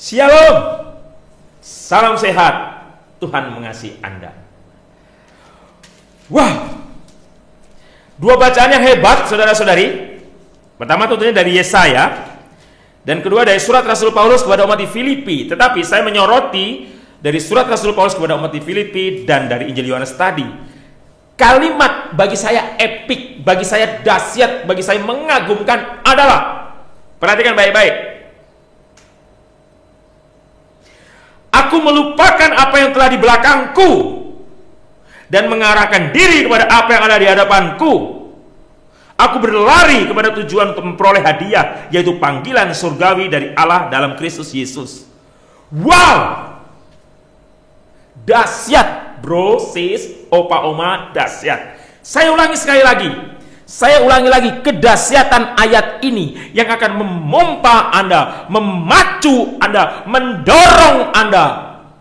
Shalom, salam sehat, Tuhan mengasihi Anda. Wah, dua bacaan yang hebat, saudara-saudari. Pertama tentunya dari Yesaya, dan kedua dari surat Rasul Paulus kepada umat di Filipi. Tetapi saya menyoroti dari surat Rasul Paulus kepada umat di Filipi dan dari Injil Yohanes tadi. Kalimat bagi saya epik, bagi saya dahsyat, bagi saya mengagumkan adalah, perhatikan baik-baik, aku melupakan apa yang telah di belakangku dan mengarahkan diri kepada apa yang ada di hadapanku. Aku berlari kepada tujuan untuk memperoleh hadiah, yaitu panggilan surgawi dari Allah dalam Kristus Yesus. Wow, dahsyat bro, sis, opa, oma, dahsyat. Saya ulangi sekali lagi. Saya ulangi lagi kedahsyatan ayat ini yang akan memompa Anda, memacu Anda, mendorong Anda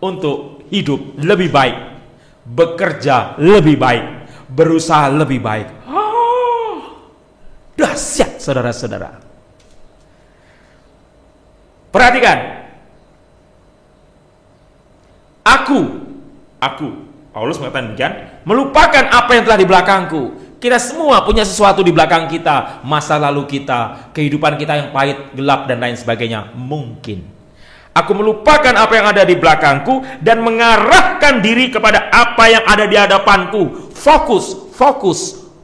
untuk hidup lebih baik, bekerja lebih baik, berusaha lebih baik. Dahsyat, saudara-saudara. Perhatikan. Aku, Paulus mengatakan demikian, melupakan apa yang telah di belakangku. Kita semua punya sesuatu di belakang kita, masa lalu kita, kehidupan kita yang pahit, gelap, dan lain sebagainya. Mungkin aku melupakan apa yang ada di belakangku dan mengarahkan diri kepada apa yang ada di hadapanku.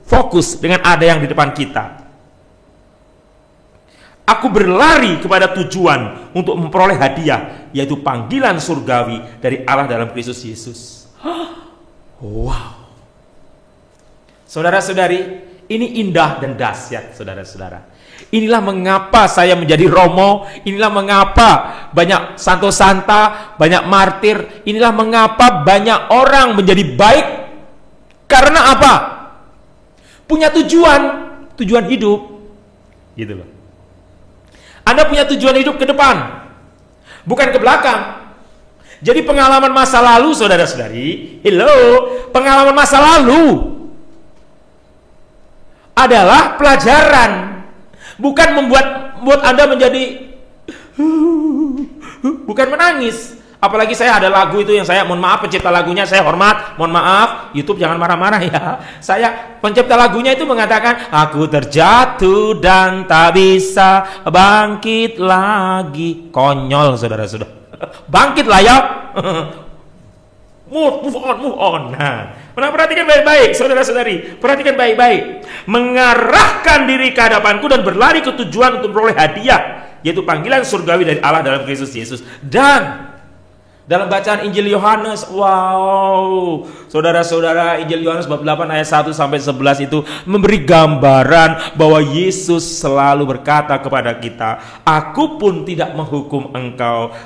Fokus dengan ada yang di depan kita. Aku berlari kepada tujuan untuk memperoleh hadiah, yaitu panggilan surgawi dari Allah dalam Kristus Yesus. Wow. Saudara-saudari, ini indah dan dahsyat, saudara-saudara. Inilah mengapa saya menjadi Romo, inilah mengapa banyak santo-santa, banyak martir, inilah mengapa banyak orang menjadi baik. Karena apa? Punya tujuan hidup. Gitu loh. Anda punya tujuan hidup ke depan, bukan ke belakang. Jadi pengalaman masa lalu, saudara-saudari, pengalaman masa lalu adalah pelajaran, bukan membuat Anda menjadi bukan menangis. Apalagi saya ada lagu itu yang saya, mohon maaf pencipta lagunya saya hormat, mohon maaf YouTube jangan marah-marah ya. Saya pencipta lagunya itu mengatakan, aku terjatuh dan tak bisa bangkit lagi. Konyol, saudara-saudara. Bangkitlah ya. Move on. Nah, perhatikan baik-baik, saudara-saudari. Perhatikan baik-baik. Mengarahkan diri ke hadapanku dan berlari ke tujuan untuk memperoleh hadiah, yaitu panggilan surgawi dari Allah dalam Kristus Yesus. Dan dalam bacaan Injil Yohanes, wow, saudara-saudara, Injil Yohanes bab 8 ayat 1 sampai 11 itu memberi gambaran bahwa Yesus selalu berkata kepada kita, aku pun tidak menghukum engkau,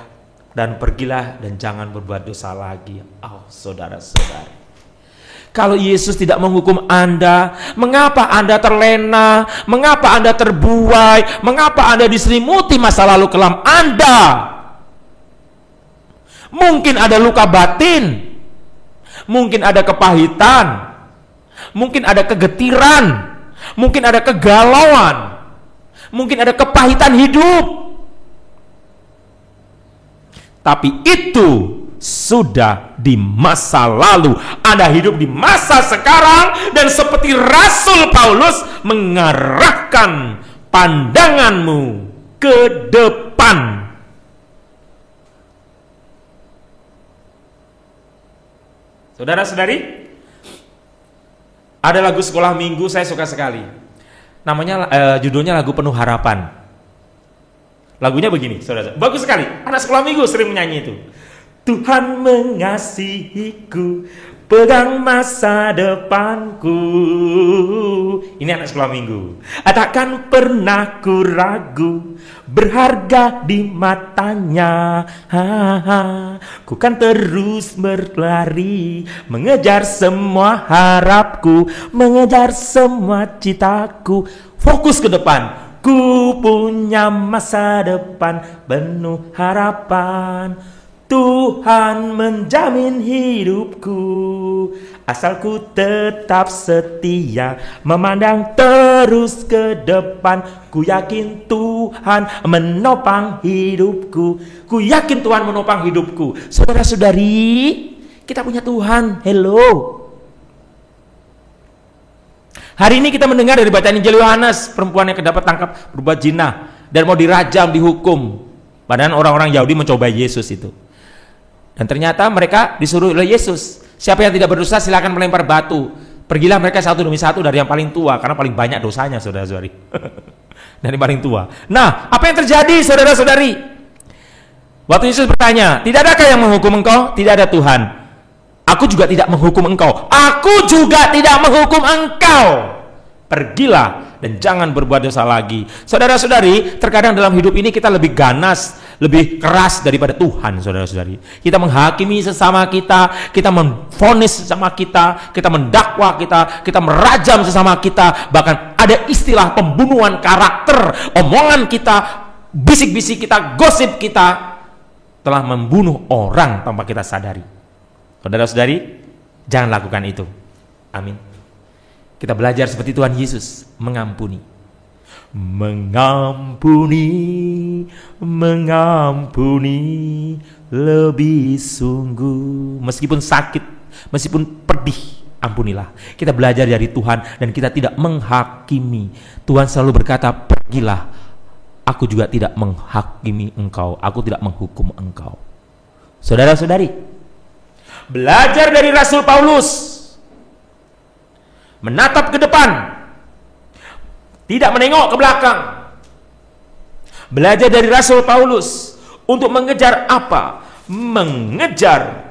dan pergilah dan jangan berbuat dosa lagi. Oh, saudara-saudari, kalau Yesus tidak menghukum Anda, mengapa Anda terlena? Mengapa Anda terbuai? Mengapa Anda diselimuti masa lalu kelam Anda? Mungkin ada luka batin, mungkin ada kepahitan, mungkin ada kegetiran, mungkin ada kegalauan, mungkin ada kepahitan hidup. Tapi itu sudah di masa lalu. Anda hidup di masa sekarang, dan seperti Rasul Paulus mengarahkan pandanganmu ke depan. Saudara-saudari, ada lagu sekolah minggu saya suka sekali. Namanya judulnya lagu Penuh Harapan. Lagunya begini, saudara. Bagus sekali. Anak sekolah minggu sering menyanyi itu. Tuhan mengasihiku, pegang masa depanku. Ini anak sekolah minggu. Takkan pernah ku ragu, berharga di matanya. Ku kan terus berlari, mengejar semua harapku, mengejar semua citaku. Fokus ke depan. Ku punya masa depan penuh harapan. Tuhan menjamin hidupku, asal ku tetap setia memandang terus ke depan. Ku yakin Tuhan menopang hidupku. Ku yakin Tuhan menopang hidupku. Saudara-saudari, kita punya Tuhan. Hello. Hari ini kita mendengar dari bacaan Injil Yohanes, perempuan yang kedapat tangkap berbuat zina dan mau dirajam, dihukum. Padahal orang-orang Yahudi mencobai Yesus itu. Dan ternyata mereka disuruh oleh Yesus, siapa yang tidak berdosa silakan melempar batu. Pergilah mereka satu demi satu dari yang paling tua, karena paling banyak dosanya, saudara-saudari. Dari paling tua. Nah, apa yang terjadi, saudara-saudari? Waktu Yesus bertanya, tidak adakah yang menghukum engkau? Tidak ada Tuhan. Aku juga tidak menghukum engkau. Aku juga tidak menghukum engkau. Pergilah dan jangan berbuat dosa lagi. Saudara-saudari, terkadang dalam hidup ini kita lebih ganas, lebih keras daripada Tuhan, saudara-saudari. Kita menghakimi sesama kita memvonis sesama kita mendakwa kita merajam sesama kita, bahkan ada istilah pembunuhan karakter, omongan kita, bisik-bisik kita, gosip kita telah membunuh orang tanpa kita sadari. Saudara-saudari, jangan lakukan itu. Amin. Kita belajar seperti Tuhan Yesus mengampuni. Mengampuni lebih sungguh. Meskipun sakit, meskipun pedih, ampunilah. Kita belajar dari Tuhan dan kita tidak menghakimi. Tuhan selalu berkata, pergilah. Aku juga tidak menghakimi engkau. Aku tidak menghukum engkau. Saudara-saudari, belajar dari Rasul Paulus. Menatap ke depan, tidak menengok ke belakang. Belajar dari Rasul Paulus untuk mengejar apa? Mengejar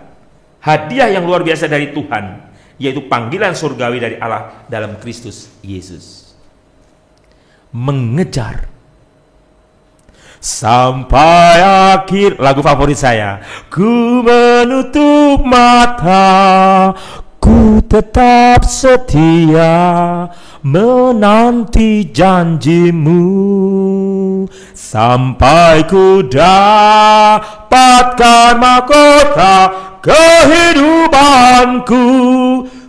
hadiah yang luar biasa dari Tuhan, yaitu panggilan surgawi dari Allah dalam Kristus Yesus. Mengejar sampai akhir, lagu favorit saya. Ku menutup mata, ku tetap setia menanti janjimu sampai ku dapatkan mahkota kehidupanku.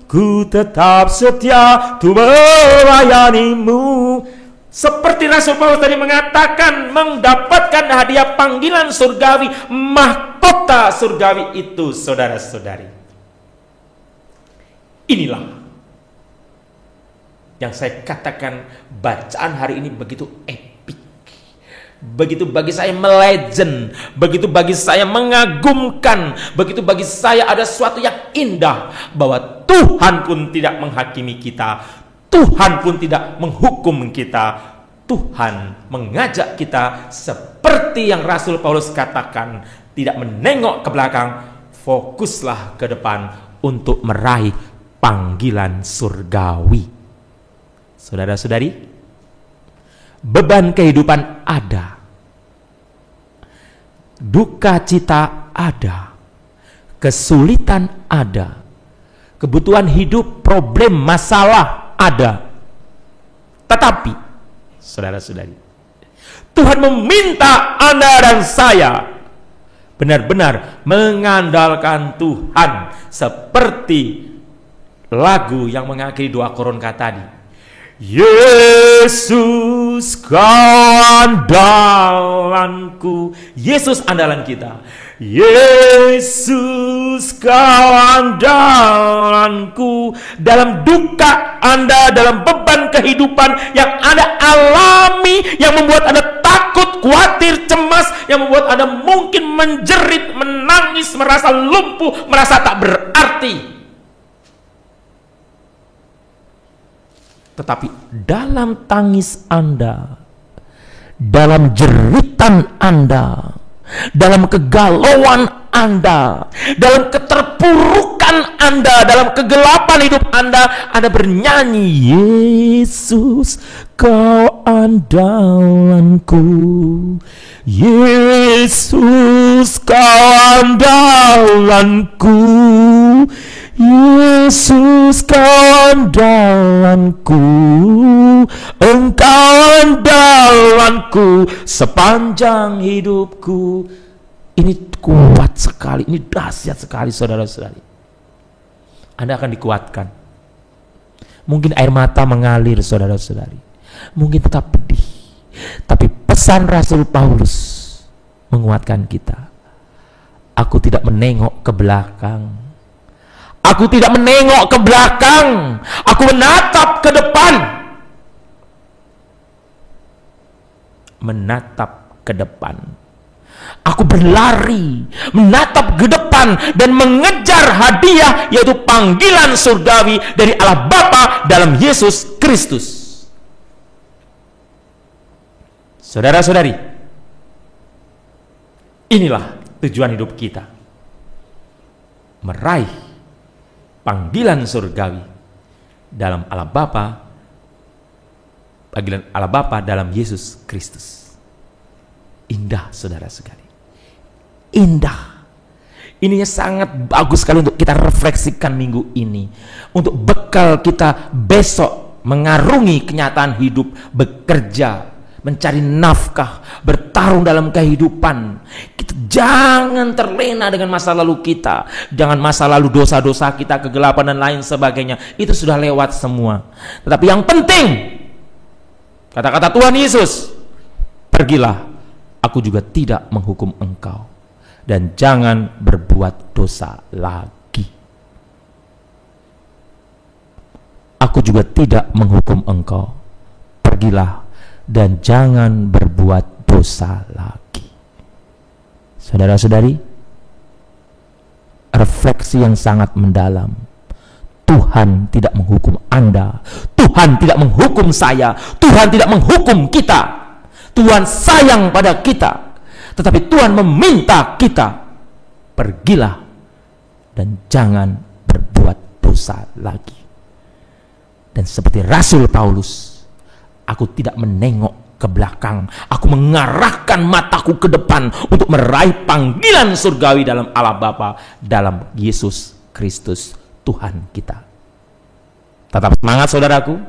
Ku tetap setia untuk melayanimu. Seperti Rasul Paulus tadi mengatakan, mendapatkan hadiah panggilan surgawi, mahkota surgawi itu, saudara-saudari. Inilah yang saya katakan, bacaan hari ini begitu epik, begitu bagi saya melegend, begitu bagi saya mengagumkan, begitu bagi saya ada sesuatu yang indah, bahwa Tuhan pun tidak menghakimi kita, Tuhan pun tidak menghukum kita. Tuhan mengajak kita seperti yang Rasul Paulus katakan, tidak menengok ke belakang, fokuslah ke depan untuk meraih panggilan surgawi. Saudara-saudari, beban kehidupan ada, duka cita ada, kesulitan ada, kebutuhan hidup, problem, masalah ada. Tetapi, saudara-saudari, Tuhan meminta Anda dan saya benar-benar mengandalkan Tuhan, seperti lagu yang mengakhiri doa Koronka tadi. Yesus kau andalanku. Yesus andalan kita. Yesus kau andalanku. Dalam duka Anda, dalam beban kehidupan yang Anda alami, yang membuat Anda takut, khawatir, cemas, yang membuat Anda mungkin menjerit, menangis, merasa lumpuh, merasa tak berarti. Tetapi dalam tangis Anda, dalam jeritan Anda, dalam kegalauan Anda, dalam keterpurukan Anda, dalam kegelapan hidup Anda bernyanyi, Yesus kau andalanku, Yesus kau andalanku, Yesus kau andalanku, Engkau andalanku sepanjang hidupku. Ini kuat sekali, ini dahsyat sekali, saudara-saudari. Anda akan dikuatkan. Mungkin air mata mengalir, saudara-saudari. mungkin tetap pedih. Tapi pesan Rasul Paulus menguatkan kita. Aku tidak menengok ke belakang. Aku tidak menengok ke belakang. Aku menatap ke depan. Menatap ke depan. Aku berlari, menatap ke depan dan mengejar hadiah, yaitu panggilan surgawi dari Allah Bapa dalam Yesus Kristus. Saudara-saudari, inilah tujuan hidup kita. Meraih panggilan surgawi dalam Allah Bapa, panggilan Allah Bapa dalam Yesus Kristus. Indah, saudara-saudari. Indah. Ininya sangat bagus sekali untuk kita refleksikan minggu ini. Untuk bekal kita besok mengarungi kenyataan hidup, bekerja, mencari nafkah, bertarung dalam kehidupan. Kita jangan terlena dengan masa lalu kita. Jangan masa lalu dosa-dosa kita, kegelapan dan lain sebagainya. Itu sudah lewat semua. Tetapi yang penting, kata-kata Tuhan Yesus, pergilah, aku juga tidak menghukum engkau, dan jangan berbuat dosa lagi. Aku juga tidak menghukum engkau, pergilah dan jangan berbuat dosa lagi. Saudara-saudari, refleksi yang sangat mendalam. Tuhan tidak menghukum Anda, Tuhan tidak menghukum saya, Tuhan tidak menghukum kita. Tuhan sayang pada kita, tetapi Tuhan meminta kita, pergilah dan jangan berbuat dosa lagi. Dan seperti Rasul Paulus, aku tidak menengok ke belakang, aku mengarahkan mataku ke depan untuk meraih panggilan surgawi dalam Allah Bapa, dalam Yesus Kristus Tuhan kita. Tetap semangat, saudaraku.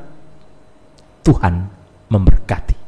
Tuhan memberkati.